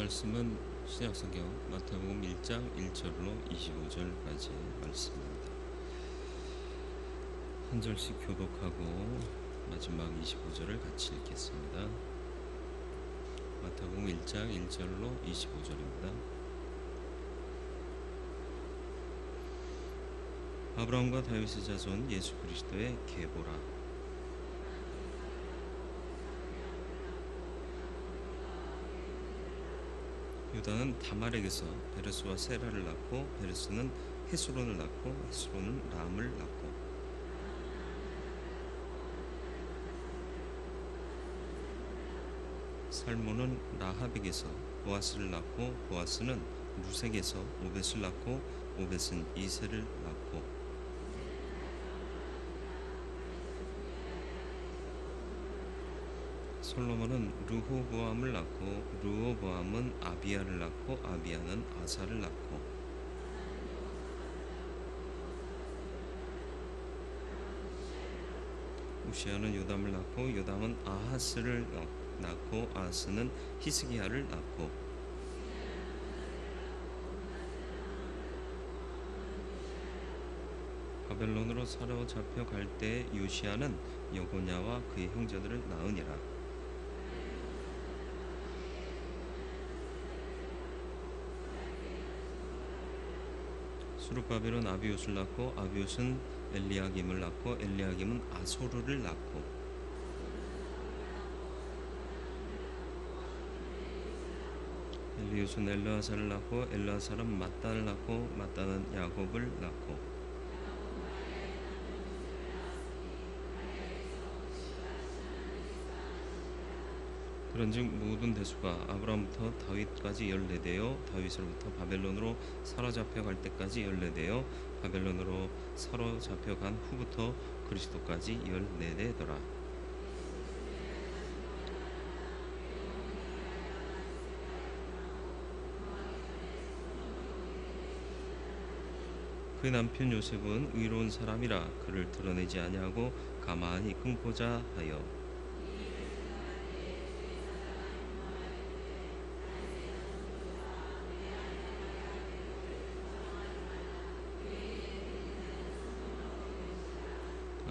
말씀은 신약성경 마태복음 1장 1절로 25절까지 말씀입니다. 한 절씩 교독하고 마지막 25절을 같이 읽겠습니다. 마태복음 1장 1절로 25절입니다. 아브라함과 다윗의 자손 예수 그리스도의 계보라. 유다는 다말에게서 베레스와 세라를 낳고 베레스는 헤스론을 낳고 헤스론은 람을 낳고 살몬은 라합에게서 보아스를 낳고 보아스는 루색에서 오벳을 낳고 오벳은 이새를 낳고 솔로몬은 르호보암을 낳고 르호보암은 아비야를 낳고 아비야는 아사를 낳고 우시야는 요담을 낳고 요담은 아하스를 낳고 아하스는 히스기야를 낳고 바벨론으로 사로잡혀 갈 때 요시야는 여고냐와 그의 형제들을 낳으니라. 수르바벨은 아비옷을 낳고 아비옷은 엘리야김을 낳고 엘리야김은 아소르를 낳고 엘리옷은 엘르아사를 낳고 엘르아사는 mat단을 낳고 mat단은 야곱을 낳고 그런즉 모든 대수가 아브라함부터 다윗까지 14대요 다윗으로부터 바벨론으로 사로잡혀 갈 때까지 14대요 바벨론으로 사로잡혀 간 후부터 그리스도까지 14대더라. 그의 남편 요셉은 의로운 사람이라 그를 드러내지 아니하고 가만히 끊고자 하여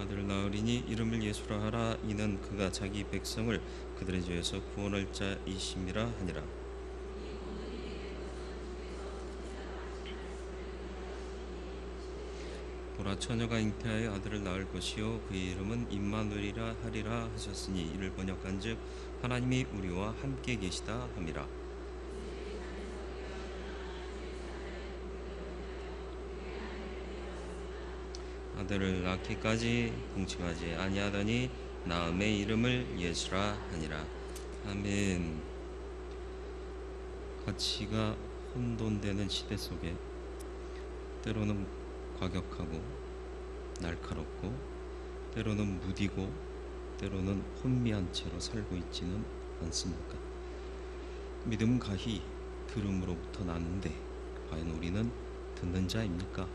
아들을 낳으리니 이름을 예수라 하라. 이는 그가 자기 백성을 그들의 죄에서 구원할 자이심이라 하니라. 보라, 처녀가 잉태하여 아들을 낳을 것이요 그의 이름은 임마누엘이라 하리라 하셨으니 이를 번역한즉 하나님이 우리와 함께 계시다 함이라. 아들을 낳기까지 동침하지 아니하더니 나음의 이름을 예수라 하니라. 아멘. 가치가 혼돈되는 시대 속에 때로는 과격하고 날카롭고 때로는 무디고 때로는 혼미한 채로 살고 있지는 않습니까? 믿음 가히 들음으로부터 나는데 과연 우리는 듣는 자입니까?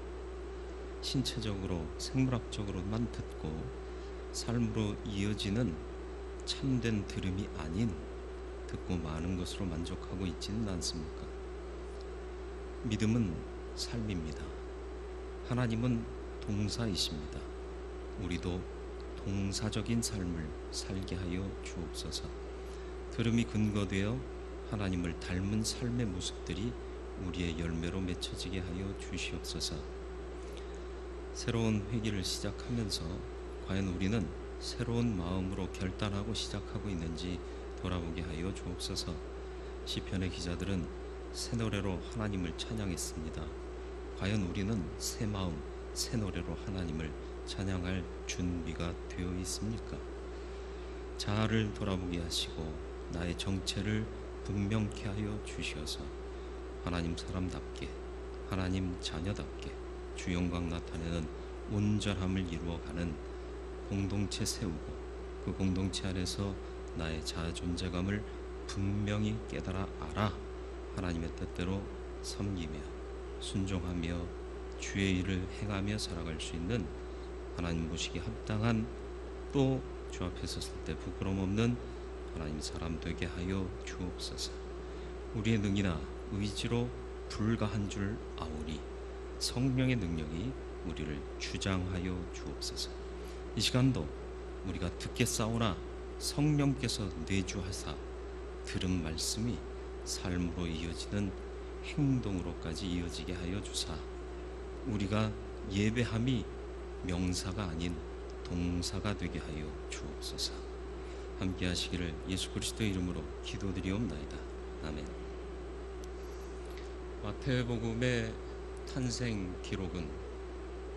신체적으로 생물학적으로만 듣고 삶으로 이어지는 참된 들음이 아닌 듣고 마는 것으로 만족하고 있지는 않습니까? 믿음은 삶입니다. 하나님은 동사이십니다. 우리도 동사적인 삶을 살게 하여 주옵소서. 들음이 근거되어 하나님을 닮은 삶의 모습들이 우리의 열매로 맺혀지게 하여 주시옵소서. 새로운 회기를 시작하면서 과연 우리는 새로운 마음으로 결단하고 시작하고 있는지 돌아보게 하여 주옵소서. 시편의 기자들은 새 노래로 하나님을 찬양했습니다. 과연 우리는 새 마음, 새 노래로 하나님을 찬양할 준비가 되어 있습니까? 자아를 돌아보게 하시고 나의 정체를 분명케 하여 주시어서 하나님 사람답게, 하나님 자녀답게 주 영광 나타내는 온전함을 이루어가는 공동체 세우고 그 공동체 안에서 나의 자아 존재감을 분명히 깨달아 알아 하나님의 뜻대로 섬기며 순종하며 주의 일을 행하며 살아갈 수 있는 하나님 보시기 합당한 또 주 앞에 섰을 때 부끄럼 없는 하나님 사람 되게 하여 주옵소서. 우리의 능이나 의지로 불가한 줄 아오니 성령의 능력이 우리를 주장하여 주옵소서. 이 시간도 우리가 듣겠사오나 성령께서 내주하사 들은 말씀이 삶으로 이어지는 행동으로까지 이어지게 하여 주사 우리가 예배함이 명사가 아닌 동사가 되게 하여 주옵소서. 함께 하시기를 예수 그리스도의 이름으로 기도드리옵나이다. 아멘. 마태복음의 탄생 기록은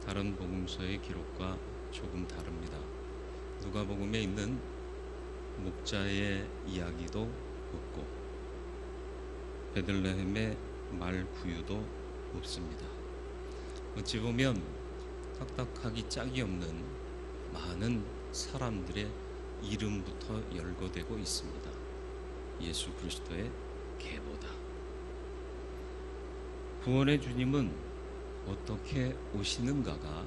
다른 복음서의 기록과 조금 다릅니다. 누가복음에 있는 목자의 이야기도 없고 베들레헴의 말 부유도 없습니다. 어찌 보면 딱딱하기 짝이 없는 많은 사람들의 이름부터 열거되고 있습니다. 예수 그리스도의 계보다. 구원의 주님은 어떻게 오시는가가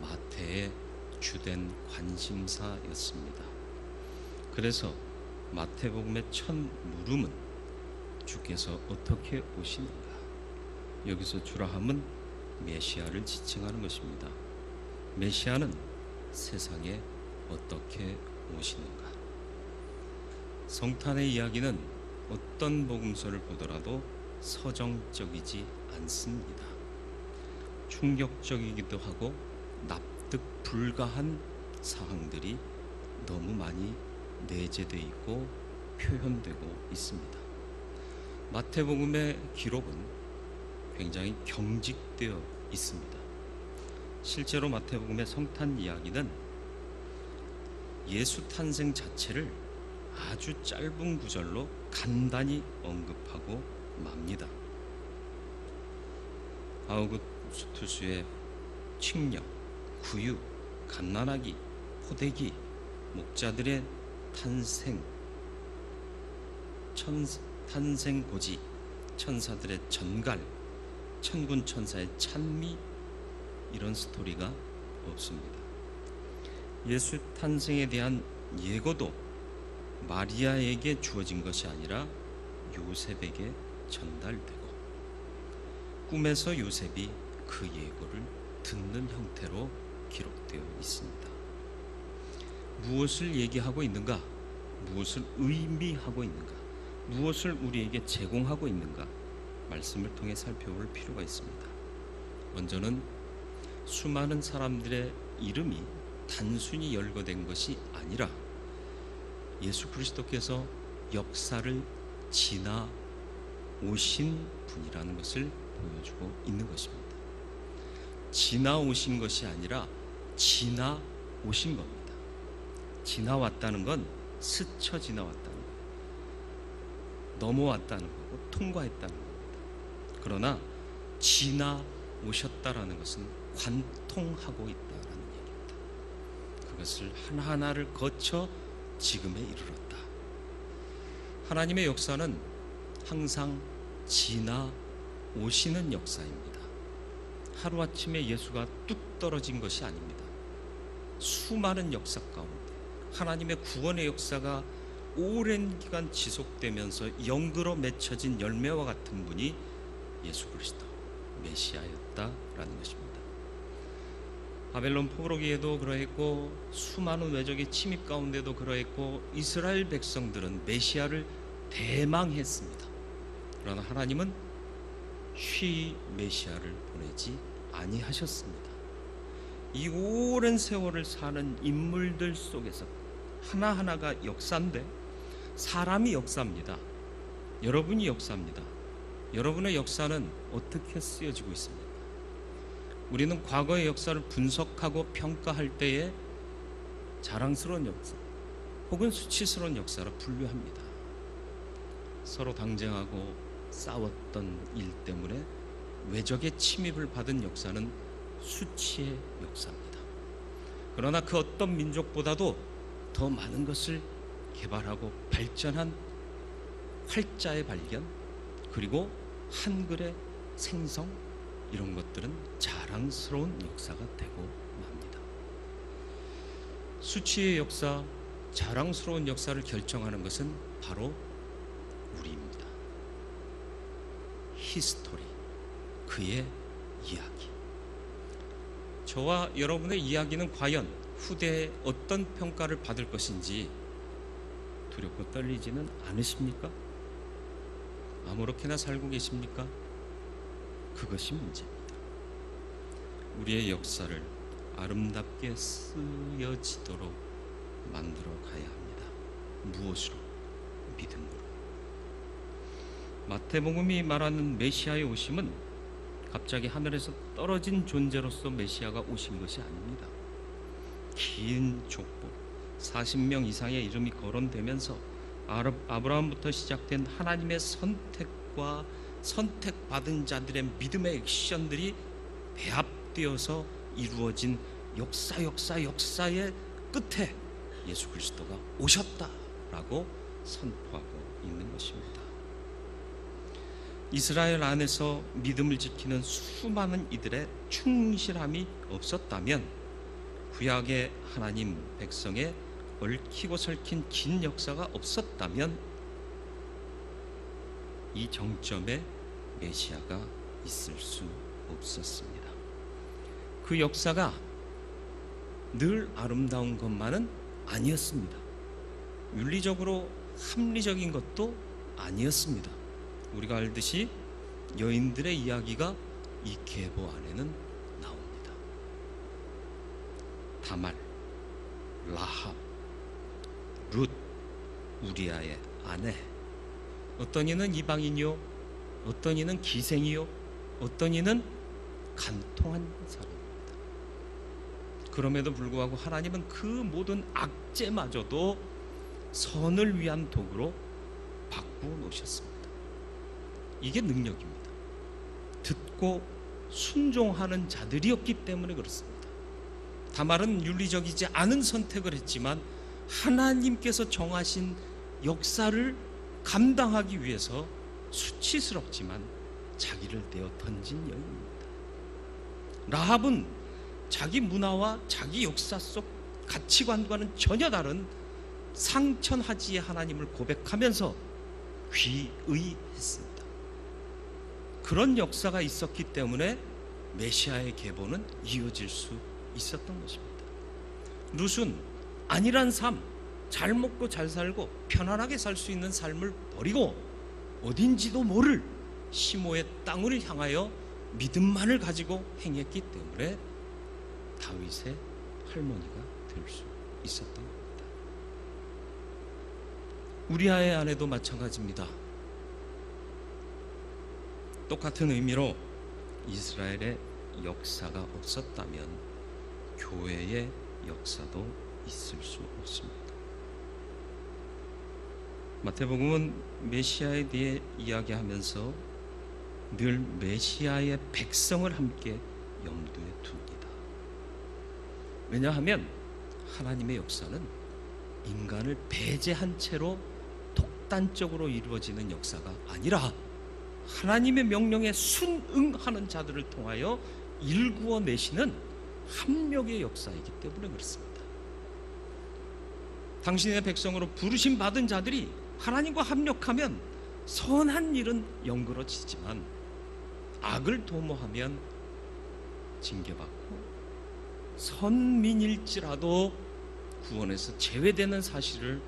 마태의 주된 관심사였습니다. 그래서 마태복음의 첫 물음은 주께서 어떻게 오시는가. 여기서 주라함은 메시아를 지칭하는 것입니다. 메시아는 세상에 어떻게 오시는가. 성탄의 이야기는 어떤 복음서를 보더라도 서정적이지 않습니다. 충격적이기도 하고 납득 불가한 사항들이 너무 많이 내재되어 있고 표현되고 있습니다. 마태복음의 기록은 굉장히 경직되어 있습니다. 실제로 마태복음의 성탄 이야기는 예수 탄생 자체를 아주 짧은 구절로 간단히 언급하고 맙니다. 아우구스투스의 칙령, 구유, 갓난아기, 포대기, 목자들의 탄생, 탄생고지, 천사들의 전갈, 천군 천사의 찬미, 이런 스토리가 없습니다. 예수 탄생에 대한 예고도 마리아에게 주어진 것이 아니라 요셉에게 전달되고 꿈에서 요셉이 그 예고를 듣는 형태로 기록되어 있습니다. 무엇을 얘기하고 있는가? 무엇을 의미하고 있는가? 무엇을 우리에게 제공하고 있는가? 말씀을 통해 살펴볼 필요가 있습니다. 먼저는 수많은 사람들의 이름이 단순히 열거된 것이 아니라 예수 그리스도께서 역사를 지나 오신 분이라는 것을 보여주고 있는 것입니다. 지나오신 것이 아니라 지나오신 겁니다. 지나왔다는 건 스쳐 지나왔다는 거예요. 넘어왔다는 거고 통과했다는 겁니다. 그러나 지나오셨다라는 것은 관통하고 있다라는 얘기입니다. 그것을 하나하나를 거쳐 지금에 이르렀다. 하나님의 역사는 항상 지나오시는 역사입니다. 하루아침에 예수가 뚝 떨어진 것이 아닙니다. 수많은 역사 가운데 하나님의 구원의 역사가 오랜 기간 지속되면서 연그러 맺혀진 열매와 같은 분이 예수 그리스도 메시아였다라는 것입니다. 바벨론 포로기에도 그러했고 수많은 외적의 침입 가운데도 그러했고 이스라엘 백성들은 메시아를 대망했습니다. 그러나 하나님은 쉬이 메시아를 보내지 아니하셨습니다. 이 오랜 세월을 사는 인물들 속에서 하나하나가 역사인데 사람이 역사입니다. 여러분이 역사입니다. 여러분의 역사는 어떻게 쓰여지고 있습니까? 우리는 과거의 역사를 분석하고 평가할 때에 자랑스러운 역사 혹은 수치스러운 역사로 분류합니다. 서로 당쟁하고 싸웠던 일 때문에 외적의 침입을 받은 역사는 수치의 역사입니다. 그러나 그 어떤 민족보다도 더 많은 것을 개발하고 발전한 활자의 발견, 그리고 한글의 생성, 이런 것들은 자랑스러운 역사가 되고 맙니다. 수치의 역사, 자랑스러운 역사를 결정하는 것은 바로 우리입니다. 히스토리, 그의 이야기. 저와 여러분의 이야기는 과연 후대에 어떤 평가를 받을 것인지 두렵고 떨리지는 않으십니까? 아무렇게나 살고 계십니까? 그것이 문제입니다. 우리의 역사를 아름답게 쓰여지도록 만들어 가야 합니다. 무엇으로? 믿음으로. 마태복음이 말하는 메시아의 오심은 갑자기 하늘에서 떨어진 존재로서 메시아가 오신 것이 아닙니다. 긴 족보, 40명 이상의 이름이 거론되면서 아브라함부터 시작된 하나님의 선택과 선택받은 자들의 믿음의 액션들이 배합되어서 이루어진 역사의 끝에 예수 그리스도가 오셨다라고 선포하고 있는 것입니다. 이스라엘 안에서 믿음을 지키는 수많은 이들의 충실함이 없었다면, 구약의 하나님 백성의 얽히고 설킨 긴 역사가 없었다면, 이 정점에 메시아가 있을 수 없었습니다. 그 역사가 늘 아름다운 것만은 아니었습니다. 윤리적으로 합리적인 것도 아니었습니다. 우리가 알듯이 여인들의 이야기가 이 계보 안에는 나옵니다. 다말, 라합, 룻, 우리아의 아내. 어떤 이는 이방인이요, 어떤 이는 기생이요, 어떤 이는 간통한 사람입니다. 그럼에도 불구하고 하나님은 그 모든 악재마저도 선을 위한 도구로 바꾸어 놓으셨습니다. 이게 능력입니다. 듣고 순종하는 자들이었기 때문에 그렇습니다. 다말은 윤리적이지 않은 선택을 했지만 하나님께서 정하신 역사를 감당하기 위해서 수치스럽지만 자기를 내어 던진 여인입니다. 라합은 자기 문화와 자기 역사 속 가치관과는 전혀 다른 상천하지의 하나님을 고백하면서 귀의했습니다. 그런 역사가 있었기 때문에 메시아의 계보는 이어질 수 있었던 것입니다. 룻은 안일한 삶, 잘 먹고 잘 살고 편안하게 살 수 있는 삶을 버리고 어딘지도 모를 시모의 땅을 향하여 믿음만을 가지고 행했기 때문에 다윗의 할머니가 될 수 있었던 겁니다. 우리아의 아내도 마찬가지입니다. 똑같은 의미로 이스라엘의 역사가 없었다면 교회의 역사도 있을 수 없습니다. 마태복음은 메시아에 대해 이야기하면서 늘 메시아의 백성을 함께 염두에 둡니다. 왜냐하면 하나님의 역사는 인간을 배제한 채로 독단적으로 이루어지는 역사가 아니라 하나님의 명령에 순응하는 자들을 통하여 일구어 내시는 합력의 역사이기 때문에 그렇습니다. 당신의 백성으로 부르심 받은 자들이 하나님과 합력하면 선한 일은 연그러지지만 악을 도모하면 징계받고 선민일지라도 구원에서 제외되는 사실을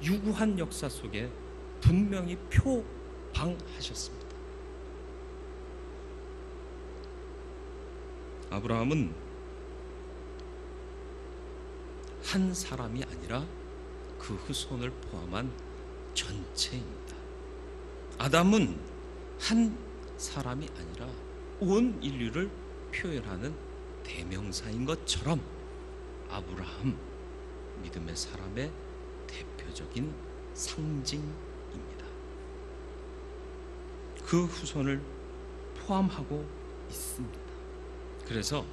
유구한 역사 속에 분명히 표방하셨습니다. 아브라함은 한 사람이 아니라 그 후손을 포함한 전체입니다. 아담은 한 사람이 아니라 온 인류를 표현하는 대명사인 것처럼 아브라함, 믿음의 사람의 대표적인 상징입니다. 그 후손을 포함하고 있습니다. 그래서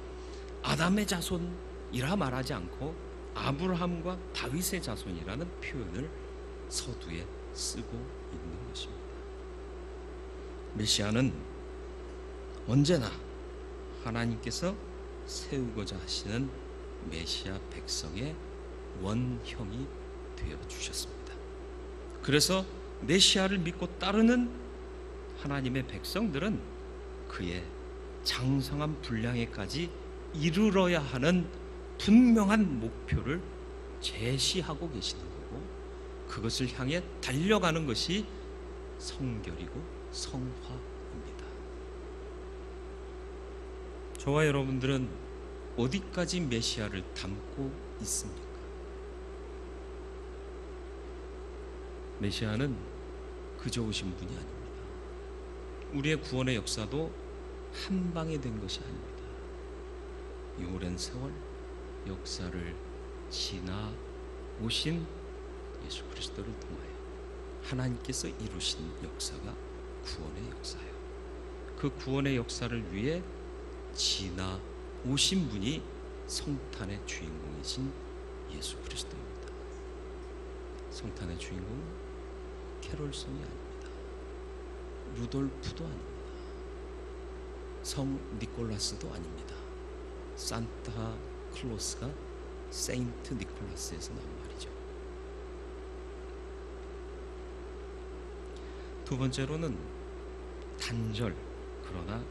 아담의 자손이라 말하지 않고 아브라함과 다윗의 자손이라는 표현을 서두에 쓰고 있는 것입니다. 메시아는 언제나 하나님께서 세우고자 하시는 메시아 백성의 원형이 되어 주셨습니다. 그래서 메시아를 믿고 따르는 하나님의 백성들은 그의 장성한 분량에까지 이르러야 하는 분명한 목표를 제시하고 계시는 거고, 그것을 향해 달려가는 것이 성결이고 성화입니다. 저와 여러분들은 어디까지 메시아를 닮고 있습니까? 메시아는 그저 오신 분이 아닙니다. 우리의 구원의 역사도 한 방에 된 것이 아닙니다. 이 오랜 세월 역사를 지나 오신 예수 그리스도를 통하여 하나님께서 이루신 역사가 구원의 역사예요. 그 구원의 역사를 위해 지나 오신 분이 성탄의 주인공이신 예수 그리스도입니다. 성탄의 주인공은 캐롤송이 아닙니다. 루돌프도 아닙니다. 성 니콜라스도 아닙니다. 산타 클로스가 세인트 니콜라스에서 나온 말이죠. 두 번째로는 단절, 그러나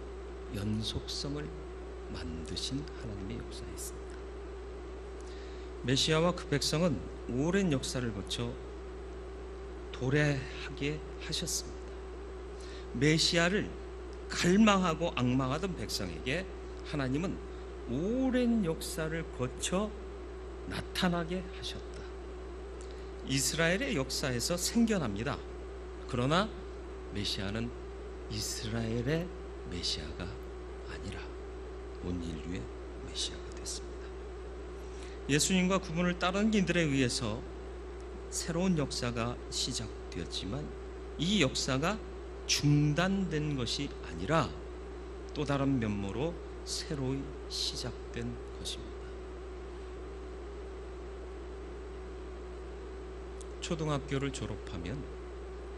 연속성을 만드신 하나님의 역사에 있습니다. 메시아와 그 백성은 오랜 역사를 거쳐 도래하게 하셨습니다. 메시아를 갈망하고 앙망하던 백성에게 하나님은 오랜 역사를 거쳐 나타나게 하셨다. 이스라엘의 역사에서 생겨납니다. 그러나 메시아는 이스라엘의 메시아가 아니라 온 인류의 메시아가 됐습니다. 예수님과 그분을 따르는 이들에 의해서 새로운 역사가 시작되었지만 이 역사가 중단된 것이 아니라 또 다른 면모로 새로이 시작된 것입니다. 초등학교를 졸업하면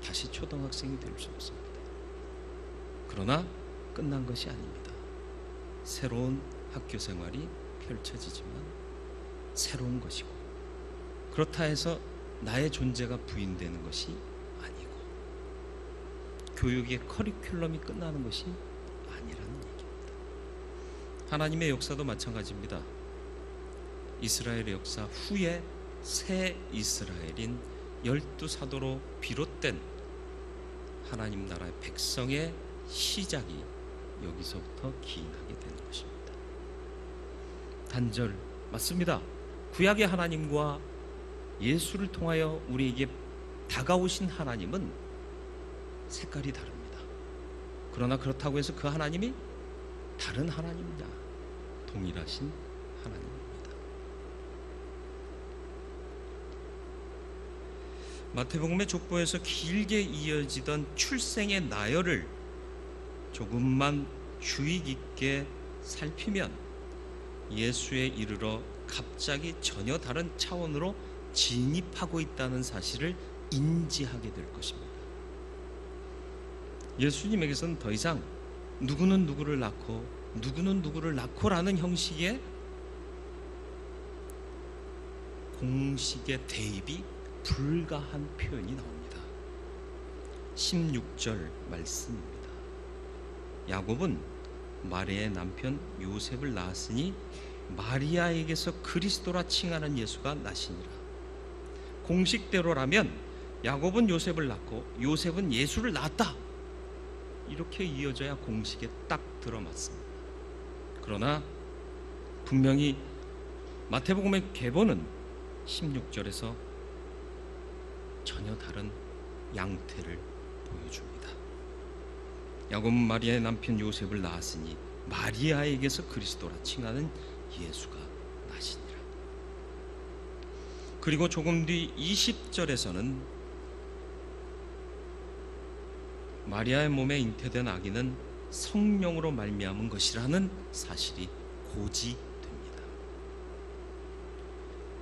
다시 초등학생이 될 수 없습니다. 그러나 끝난 것이 아닙니다. 새로운 학교 생활이 펼쳐지지만 새로운 것이고, 그렇다 해서 나의 존재가 부인되는 것이 아니고, 교육의 커리큘럼이 끝나는 것이 아니라는 얘기입니다. 하나님의 역사도 마찬가지입니다. 이스라엘의 역사 후에 새 이스라엘인 12사도로 비롯된 하나님 나라의 백성의 시작이 여기서부터 기인하게 되는 것입니다. 단절 맞습니다. 구약의 하나님과 예수를 통하여 우리에게 다가오신 하나님은 색깔이 다릅니다. 그러나 그렇다고 해서 그 하나님이 다른 하나님이냐? 동일하신 하나님입니다. 마태복음의 족보에서 길게 이어지던 출생의 나열을 조금만 주의 깊게 살피면 예수에 이르러 갑자기 전혀 다른 차원으로 진입하고 있다는 사실을 인지하게 될 것입니다. 예수님에게서는 더 이상 누구는 누구를 낳고 누구는 누구를 낳고라는 형식의 공식의 대입이 불가한 표현이 나옵니다. 16절 말씀입니다. 야곱은 마리아의 남편 요셉을 낳았으니 마리아에게서 그리스도라 칭하는 예수가 나시니라. 공식대로라면 야곱은 요셉을 낳고 요셉은 예수를 낳았다, 이렇게 이어져야 공식에 딱 들어맞습니다. 그러나 분명히 마태복음의 계보는 16절에서 전혀 다른 양태를 보여줍니다. 야곱은 마리아의 남편 요셉을 낳았으니 마리아에게서 그리스도라 칭하는 예수가 나시니라. 그리고 조금 뒤 20절에서는 마리아의 몸에 잉태된 아기는 성령으로 말미암은 것이라는 사실이 고지됩니다.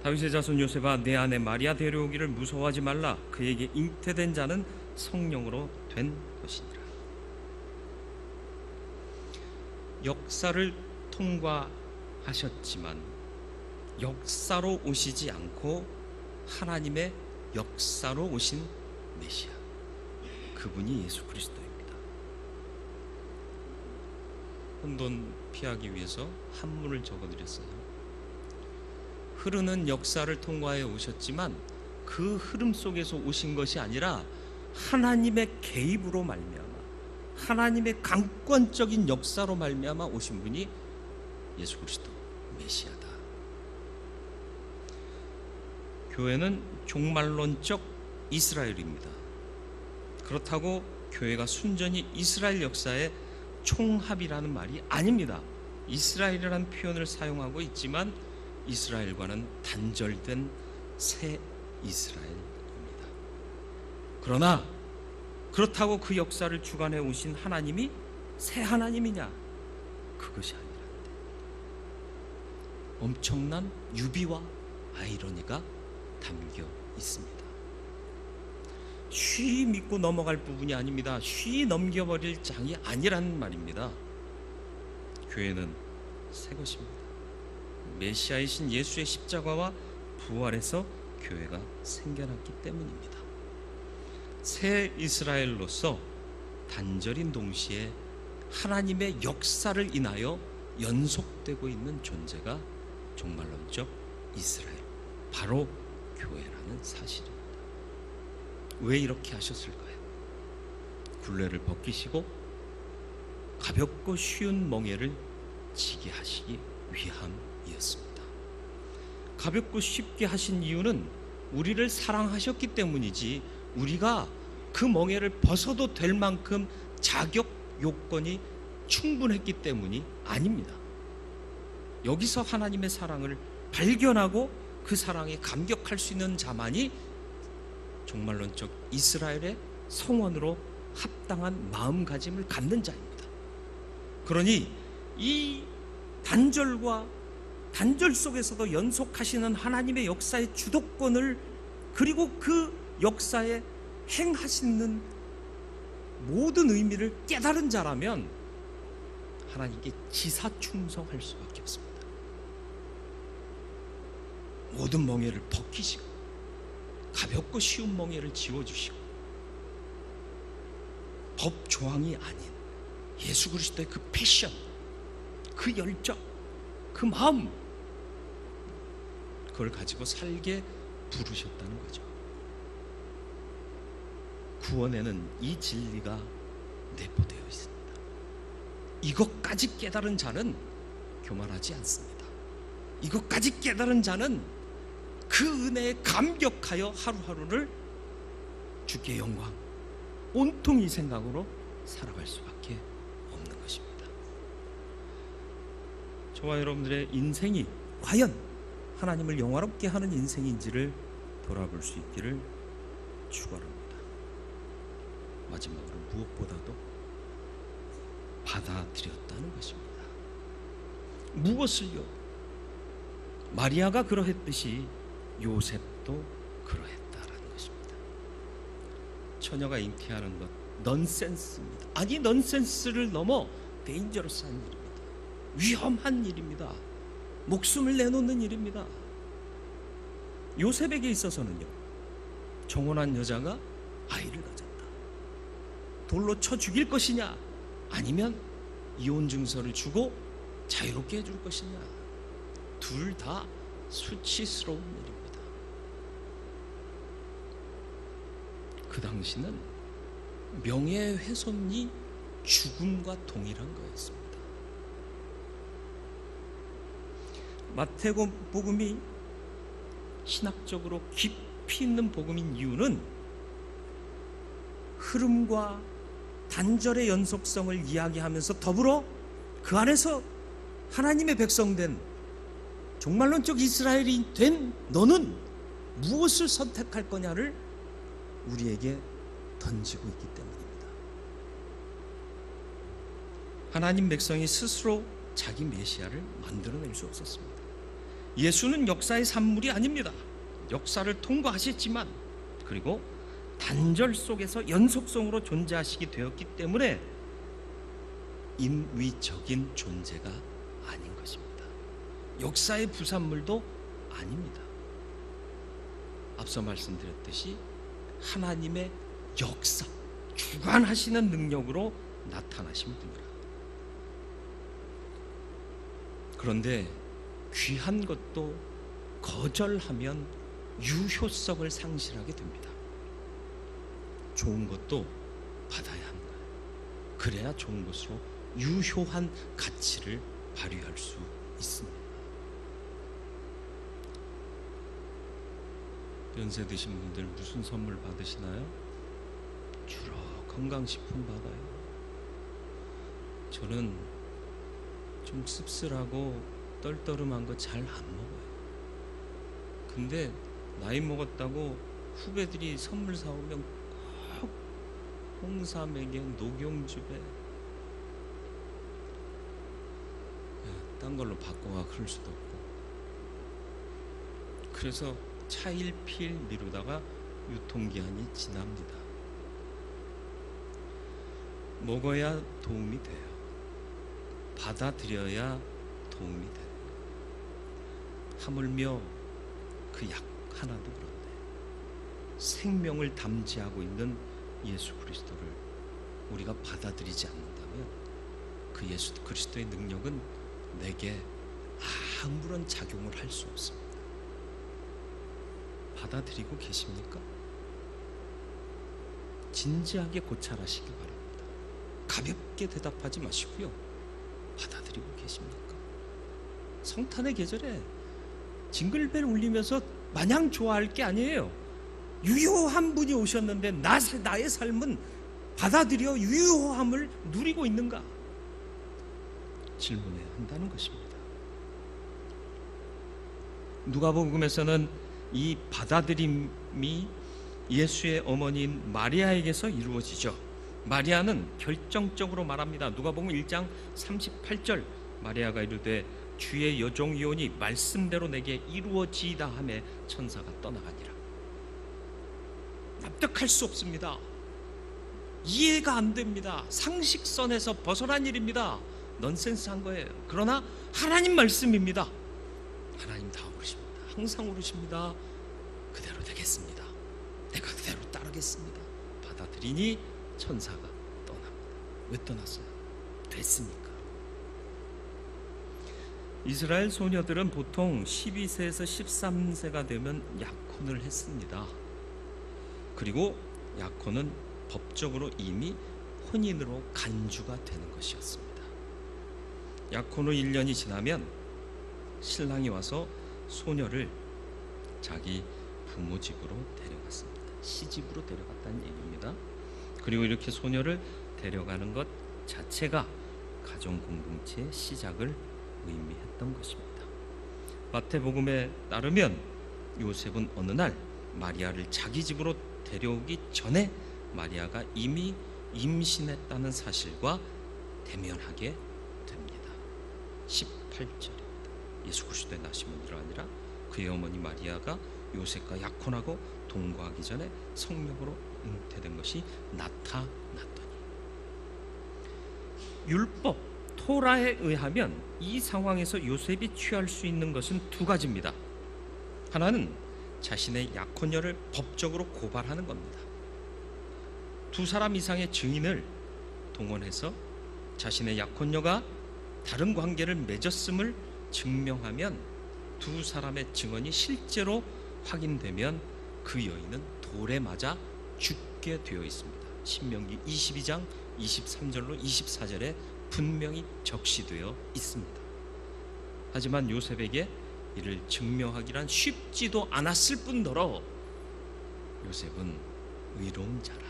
다윗의 자손 요셉아, 내 아내 마리아 데려오기를 무서워하지 말라. 그에게 잉태된 자는 성령으로 된 것이니라. 역사를 통과하셨지만 역사로 오시지 않고 하나님의 역사로 오신 메시아, 그분이 예수 그리스도입니다. 혼돈 피하기 위해서 한문을 적어드렸어요. 흐르는 역사를 통과해 오셨지만 그 흐름 속에서 오신 것이 아니라 하나님의 개입으로 말미암아 하나님의 강권적인 역사로 말미암아 오신 분이 예수 그리스도 메시아다. 교회는 종말론적 이스라엘입니다. 그렇다고 교회가 순전히 이스라엘 역사의 총합이라는 말이 아닙니다. 이스라엘이라는 표현을 사용하고 있지만 이스라엘과는 단절된 새 이스라엘입니다. 그러나 그렇다고 그 역사를 주관해 오신 하나님이 새 하나님이냐? 그것이 아니란데. 엄청난 유비와 아이러니가 담겨 있습니다. 쉬이 믿고 넘어갈 부분이 아닙니다. 쉬이 넘겨버릴 장이 아니라는 말입니다. 교회는 새 것입니다. 메시아이신 예수의 십자가와 부활에서 교회가 생겨났기 때문입니다. 새 이스라엘로서 단절인 동시에 하나님의 역사를 인하여 연속되고 있는 존재가 종말론적 이스라엘, 바로 교회라는 사실입니다. 왜 이렇게 하셨을까요? 굴레를 벗기시고 가볍고 쉬운 멍에를 지게 하시기 위함이었습니다. 가볍고 쉽게 하신 이유는 우리를 사랑하셨기 때문이지 우리가 그 멍에를 벗어도 될 만큼 자격 요건이 충분했기 때문이 아닙니다. 여기서 하나님의 사랑을 발견하고 그 사랑에 감격할 수 있는 자만이 종말론적 이스라엘의 성원으로 합당한 마음가짐을 갖는 자입니다. 그러니 이 단절과 단절 속에서도 연속하시는 하나님의 역사의 주도권을, 그리고 그 역사에 행하시는 모든 의미를 깨달은 자라면 하나님께 지사충성할 수밖에 없습니다. 모든 멍에를 벗기시고 가볍고 쉬운 멍에를 지워주시고 법 조항이 아닌 예수 그리스도의 그 패션, 그 열정, 그 마음, 그걸 가지고 살게 부르셨다는 거죠. 구원에는 이 진리가 내포되어 있습니다. 이것까지 깨달은 자는 교만하지 않습니다. 이것까지 깨달은 자는 그 은혜에 감격하여 하루하루를 주께 영광, 온통이 생각으로 살아갈 수밖에 없는 것입니다. 저와 여러분들의 인생이 과연 하나님을 영화롭게 하는 인생인지를 돌아볼 수 있기를 축원합니다. 마지막으로 무엇보다도 받아들였다는 것입니다. 무엇을요? 마리아가 그러했듯이 요셉도 그러했다라는 것입니다. 처녀가 잉태하는 것 넌센스입니다. 아니, 넌센스를 넘어 데인저러스한 일입니다. 위험한 일입니다. 목숨을 내놓는 일입니다. 요셉에게 있어서는요, 정혼한 여자가 아이를 가졌다. 돌로 쳐 죽일 것이냐, 아니면 이혼 증서를 주고 자유롭게 해줄 것이냐, 둘 다 수치스러운 일입니다. 그 당시는 명예훼손이 죽음과 동일한 거였습니다. 마태복음이 신학적으로 깊이 있는 복음인 이유는 흐름과 단절의 연속성을 이야기하면서 더불어 그 안에서 하나님의 백성된 종말론적 이스라엘이 된 너는 무엇을 선택할 거냐를 우리에게 던지고 있기 때문입니다. 하나님 백성이 스스로 자기 메시아를 만들어낼 수 없었습니다. 예수는 역사의 산물이 아닙니다. 역사를 통과하셨지만, 그리고 단절 속에서 연속성으로 존재하시게 되었기 때문에 인위적인 존재가 아닌 것입니다. 역사의 부산물도 아닙니다. 앞서 말씀드렸듯이 하나님의 역사, 주관하시는 능력으로 나타나신 분이라. 그런데 귀한 것도 거절하면 유효성을 상실하게 됩니다. 좋은 것도 받아야 합니다. 그래야 좋은 것으로 유효한 가치를 발휘할 수 있습니다. 연세 드신 분들 무슨 선물 받으시나요? 주로 건강식품 받아요. 저는 좀 씁쓸하고 떨떠름한 거 잘 안 먹어요. 근데 나이 먹었다고 후배들이 선물 사오면 꼭 홍삼에게 녹용즙에 딴 걸로 바꿔가 그럴 수도 없고, 그래서 차일피일 미루다가 유통기한이 지납니다. 먹어야 도움이 돼요. 받아들여야 도움이 돼요. 하물며 그 약 하나도 그런데 생명을 담지하고 있는 예수 그리스도를 우리가 받아들이지 않는다면 그 예수 그리스도의 능력은 내게 아무런 작용을 할 수 없습니다. 받아들이고 계십니까? 진지하게 고찰하시기 바랍니다. 가볍게 대답하지 마시고요. 받아들이고 계십니까? 성탄의 계절에 징글벨 울리면서 마냥 좋아할 게 아니에요. 유효한 분이 오셨는데 나의 삶은 받아들여 유효함을 누리고 있는가? 질문해야 한다는 것입니다. 누가복음에서는 이 받아들임이 예수의 어머니인 마리아에게서 이루어지죠. 마리아는 결정적으로 말합니다. 누가복음 1장 38절, 마리아가 이르되 주의 여종이오니 말씀대로 내게 이루어지이다 하매 천사가 떠나가니라. 납득할 수 없습니다. 이해가 안 됩니다. 상식선에서 벗어난 일입니다. 넌센스한 거예요. 그러나 하나님 말씀입니다. 하나님 다 오르십니다. 항상 오르십니다. 그대로 되겠습니다. 내가 그대로 따르겠습니다. 받아들이니 천사가 떠납니다. 왜 떠났어요? 됐으니까. 이스라엘 소녀들은 보통 12세에서 13세가 되면 약혼을 했습니다. 그리고 약혼은 법적으로 이미 혼인으로 간주가 되는 것이었습니다. 약혼 후 1년이 지나면 신랑이 와서 소녀를 자기 부모 집으로 데려갔습니다. 시집으로 데려갔다는 얘기입니다. 그리고 이렇게 소녀를 데려가는 것 자체가 가정 공동체의 시작을 의미했던 것입니다. 마태복음에 따르면 요셉은 어느 날 마리아를 자기 집으로 데려오기 전에 마리아가 이미 임신했다는 사실과 대면하게 됩니다. 18절입니다. 예수 그리스도의 나심은이라 아니라 그의 어머니 마리아가 요셉과 약혼하고 동거하기 전에 성령으로 잉태된 것이 나타났더니. 율법 토라에 의하면 이 상황에서 요셉이 취할 수 있는 것은 두 가지입니다. 하나는 자신의 약혼녀를 법적으로 고발하는 겁니다. 두 사람 이상의 증인을 동원해서 자신의 약혼녀가 다른 관계를 맺었음을 증명하면 두 사람의 증언이 실제로 확인되면 그 여인은 돌에 맞아 죽게 되어 있습니다. 신명기 22장 23절로 24절에 분명히 적시되어 있습니다. 하지만 요셉에게 이를 증명하기란 쉽지도 않았을 뿐더러 요셉은 의로운 자라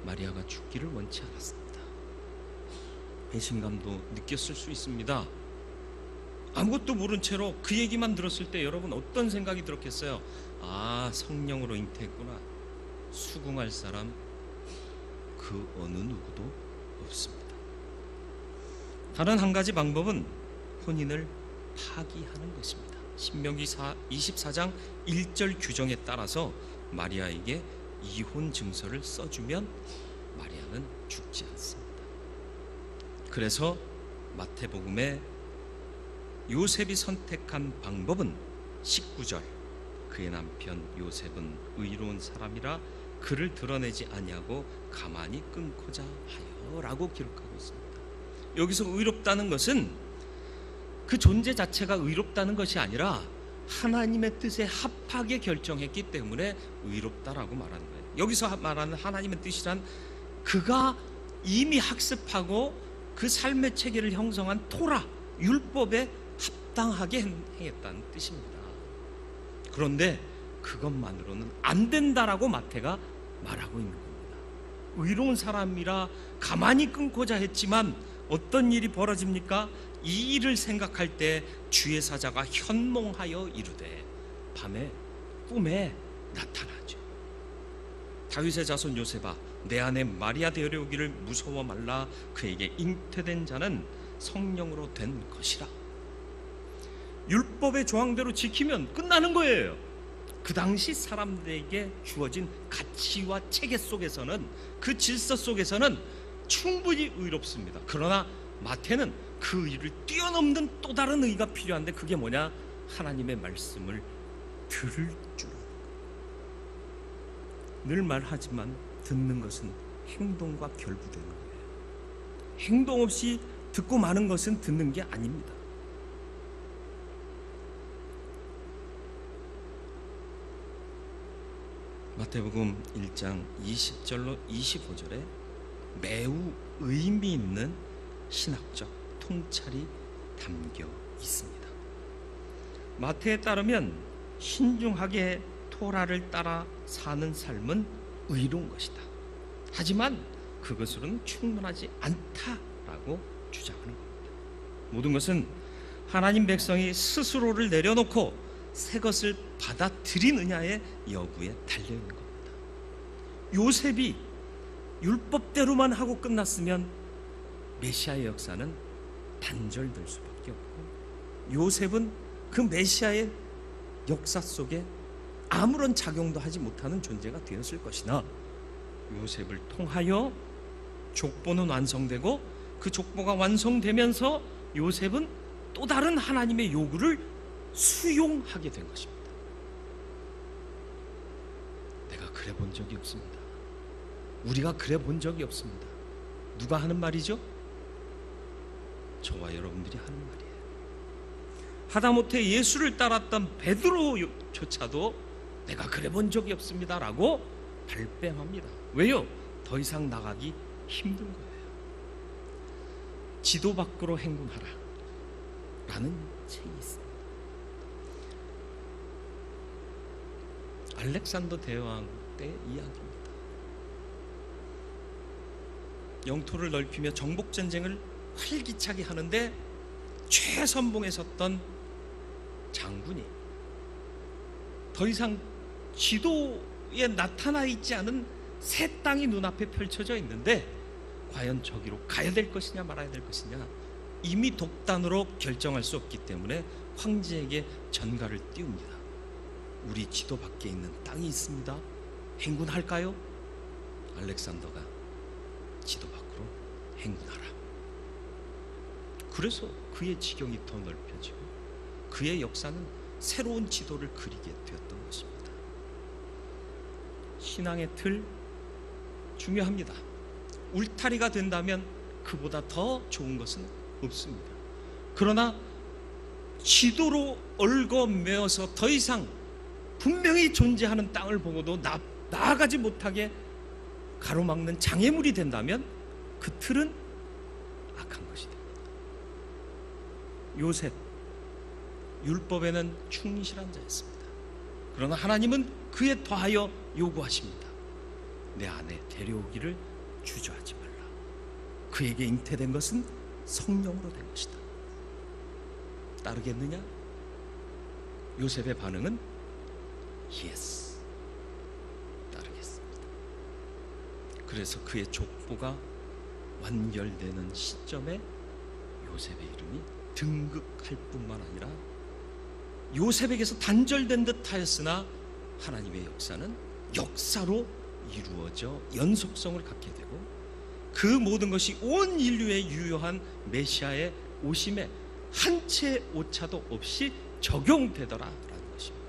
마리아가 죽기를 원치 않았습니다. 배신감도 느꼈을 수 있습니다. 아무것도 모른 채로 그 얘기만 들었을 때 여러분 어떤 생각이 들었겠어요? 아, 성령으로 잉태했구나. 수긍할 사람 그 어느 누구도 없습니다. 다른 한 가지 방법은 혼인을 파기하는 것입니다. 신명기 24장 1절 규정에 따라서 마리아에게 이혼 증서를 써주면 마리아는 죽지 않습니다. 그래서 마태복음에 요셉이 선택한 방법은 19절, 그의 남편 요셉은 의로운 사람이라 그를 드러내지 아니하고 가만히 끊고자 하여 라고 기록하고 있습니다. 여기서 의롭다는 것은 그 존재 자체가 의롭다는 것이 아니라 하나님의 뜻에 합하게 결정했기 때문에 의롭다라고 말하는 거예요. 여기서 말하는 하나님의 뜻이란 그가 이미 학습하고 그 삶의 체계를 형성한 토라, 율법에 합당하게 행했다는 뜻입니다. 그런데 그것만으로는 안 된다라고 마태가 말하고 있는 겁니다. 의로운 사람이라 가만히 끊고자 했지만 어떤 일이 벌어집니까? 이 일을 생각할 때 주의 사자가 현몽하여 이르되 밤에 꿈에 나타나죠. 다윗의 자손 요셉아, 내 아내 마리아 데려오기를 무서워 말라. 그에게 잉태된 자는 성령으로 된 것이라. 율법의 조항대로 지키면 끝나는 거예요. 그 당시 사람들에게 주어진 가치와 체계 속에서는, 그 질서 속에서는 충분히 의롭습니다. 그러나 마태는 그 의를 뛰어넘는 또 다른 의가 필요한데 그게 뭐냐? 하나님의 말씀을 들을 줄. 늘 말하지만 듣는 것은 행동과 결부되는 거예요. 행동 없이 듣고 마는 것은 듣는 게 아닙니다. 마태복음 1장 20절로 25절에 매우 의미 있는 신학적 통찰이 담겨 있습니다. 마태에 따르면 신중하게 토라를 따라 사는 삶은 의로운 것이다. 하지만 그것으로는 충분하지 않다라고 주장하는 겁니다. 모든 것은 하나님 백성이 스스로를 내려놓고 새 것을 받아들이느냐의 여부에 달려있는 겁니다. 요셉이 율법대로만 하고 끝났으면 메시아의 역사는 단절될 수밖에 없고, 요셉은 그 메시아의 역사 속에 아무런 작용도 하지 못하는 존재가 되었을 것이나, 요셉을 통하여 족보는 완성되고 그 족보가 완성되면서 요셉은 또 다른 하나님의 요구를 수용하게 된 것입니다. 내가 그래 본 적이 없습니다. 우리가 그래 본 적이 없습니다. 누가 하는 말이죠? 저와 여러분들이 하는 말이에요. 하다못해 예수를 따랐던 베드로조차도 내가 그래 본 적이 없습니다라고 발뺌합니다. 왜요? 더 이상 나가기 힘든 거예요. 지도 밖으로 행군하라 라는 책이 있습니다. 알렉산더 대왕 때 이야기입니다. 영토를 넓히며 정복전쟁을 활기차게 하는데 최선봉에 섰던 장군이 더 이상 지도에 나타나 있지 않은 새 땅이 눈앞에 펼쳐져 있는데 과연 저기로 가야 될 것이냐 말아야 될 것이냐 이미 독단으로 결정할 수 없기 때문에 황제에게 전가를 띄웁니다. 우리 지도 밖에 있는 땅이 있습니다. 행군할까요? 알렉산더가 지도 밖으로 행군하라. 그래서 그의 지경이 더 넓혀지고 그의 역사는 새로운 지도를 그리게 되었던 것입니다. 신앙의 틀 중요합니다. 울타리가 된다면 그보다 더 좋은 것은 없습니다. 그러나 지도로 얽어매어서 더 이상 분명히 존재하는 땅을 보고도 나아가지 못하게 가로막는 장애물이 된다면 그 틀은 악한 것이 됩니다. 요셉, 율법에는 충실한 자였습니다. 그러나 하나님은 그에 더하여 요구하십니다. 내 아내 데려오기를 주저하지 말라. 그에게 잉태된 것은 성령으로 된 것이다. 따르겠느냐? 요셉의 반응은 Yes, 따르겠습니다. 그래서 그의 족보가 완결되는 시점에 요셉의 이름이 등극할 뿐만 아니라 요셉에게서 단절된 듯 하였으나 하나님의 역사는 역사로 이루어져 연속성을 갖게 되고 그 모든 것이 온 인류에 유효한 메시아의 오심에 한 채의 오차도 없이 적용되더라라는 것입니다.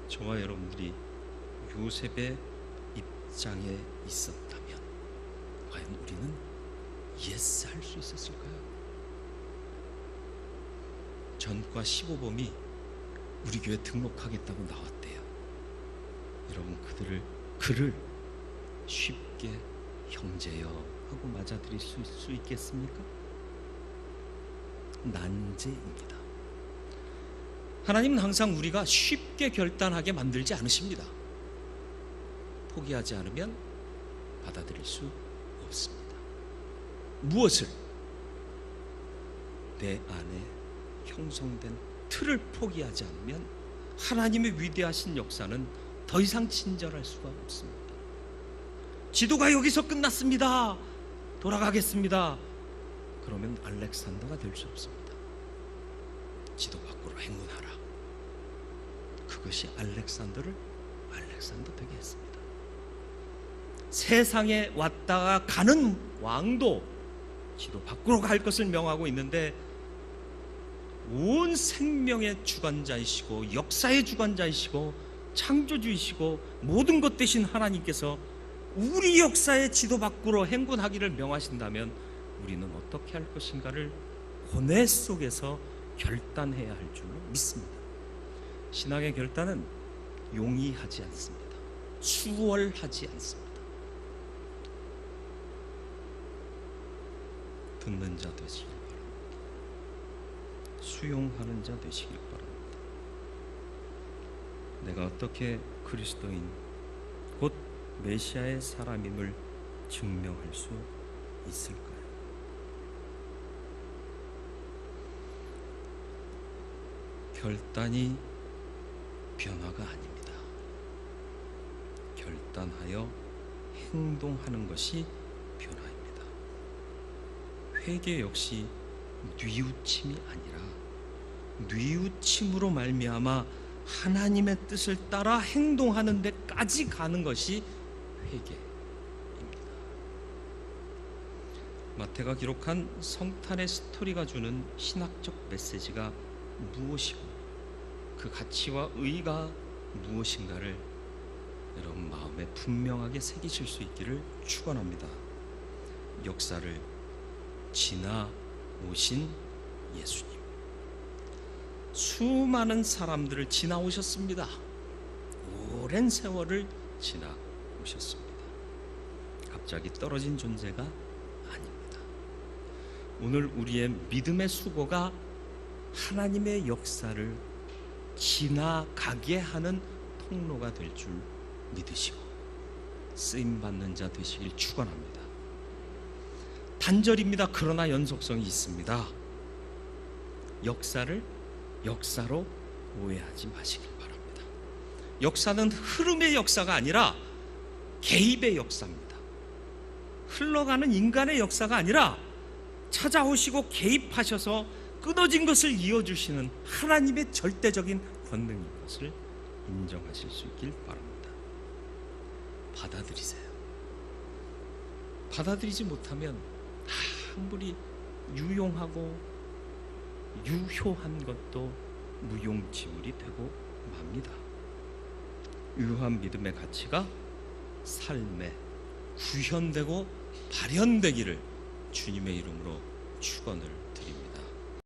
저와 여러분들이 요셉의 입장에 있었다면 과연 우리는 예스 할 수 있었을까요? 전과 15범이 우리 교회 등록하겠다고 나왔대요. 여러분 그를 쉽게 형제여 하고 맞아들일 수 있겠습니까? 난제입니다. 하나님은 항상 우리가 쉽게 결단하게 만들지 않으십니다. 포기하지 않으면 받아들일 수 없습니다. 무엇을? 내 안에 형성된 틀을 포기하지 않으면 하나님의 위대하신 역사는 더 이상 친절할 수가 없습니다. 지도가 여기서 끝났습니다. 돌아가겠습니다. 그러면 알렉산더가 될 수 없습니다. 지도 밖으로 행군하라. 그것이 알렉산더를 알렉산더 되게 했습니다. 세상에 왔다가 가는 왕도 지도 밖으로 갈 것을 명하고 있는데, 온 생명의 주관자이시고 역사의 주관자이시고 창조주이시고 모든 것 되신 하나님께서 우리 역사의 지도 밖으로 행군하기를 명하신다면 우리는 어떻게 할 것인가를 고뇌 속에서 결단해야 할 줄로 믿습니다. 신앙의 결단은 용이하지 않습니다. 수월하지 않습니다. 듣는 자 되시길 바랍니다. 수용하는 자 되시길 바랍니다. 내가 어떻게 그리스도인 곧 메시아의 사람임을 증명할 수 있을까요? 결단이 변화가 아닙니다. 결단하여 행동하는 것이 변화입니다. 회개 역시 뉘우침이 아니라 뉘우침으로 말미암아 하나님의 뜻을 따라 행동하는 데까지 가는 것이 회개입니다. 마태가 기록한 성탄의 스토리가 주는 신학적 메시지가 무엇이고 그 가치와 의의가 무엇인가를 여러분 마음에 분명하게 새기실 수 있기를 축원합니다. 역사를 지나오신 예수님, 수많은 사람들을 지나오셨습니다. 오랜 세월을 지나오셨습니다. 갑자기 떨어진 존재가 아닙니다. 오늘 우리의 믿음의 수고가 하나님의 역사를 지나가게 하는 통로가 될 줄 믿으시고 쓰임받는 자 되시길 축원합니다. 단절입니다. 그러나 연속성이 있습니다. 역사를 역사로 오해하지 마시길 바랍니다. 역사는 흐름의 역사가 아니라 개입의 역사입니다. 흘러가는 인간의 역사가 아니라 찾아오시고 개입하셔서 끊어진 것을 이어주시는 하나님의 절대적인 권능인 것을 인정하실 수 있길 바랍니다. 받아들이세요. 받아들이지 못하면 아무리 유용하고 유효한 것도 무용지물이 되고 맙니다. 유효한 믿음의 가치가 삶에 구현되고 발현되기를 주님의 이름으로 축원을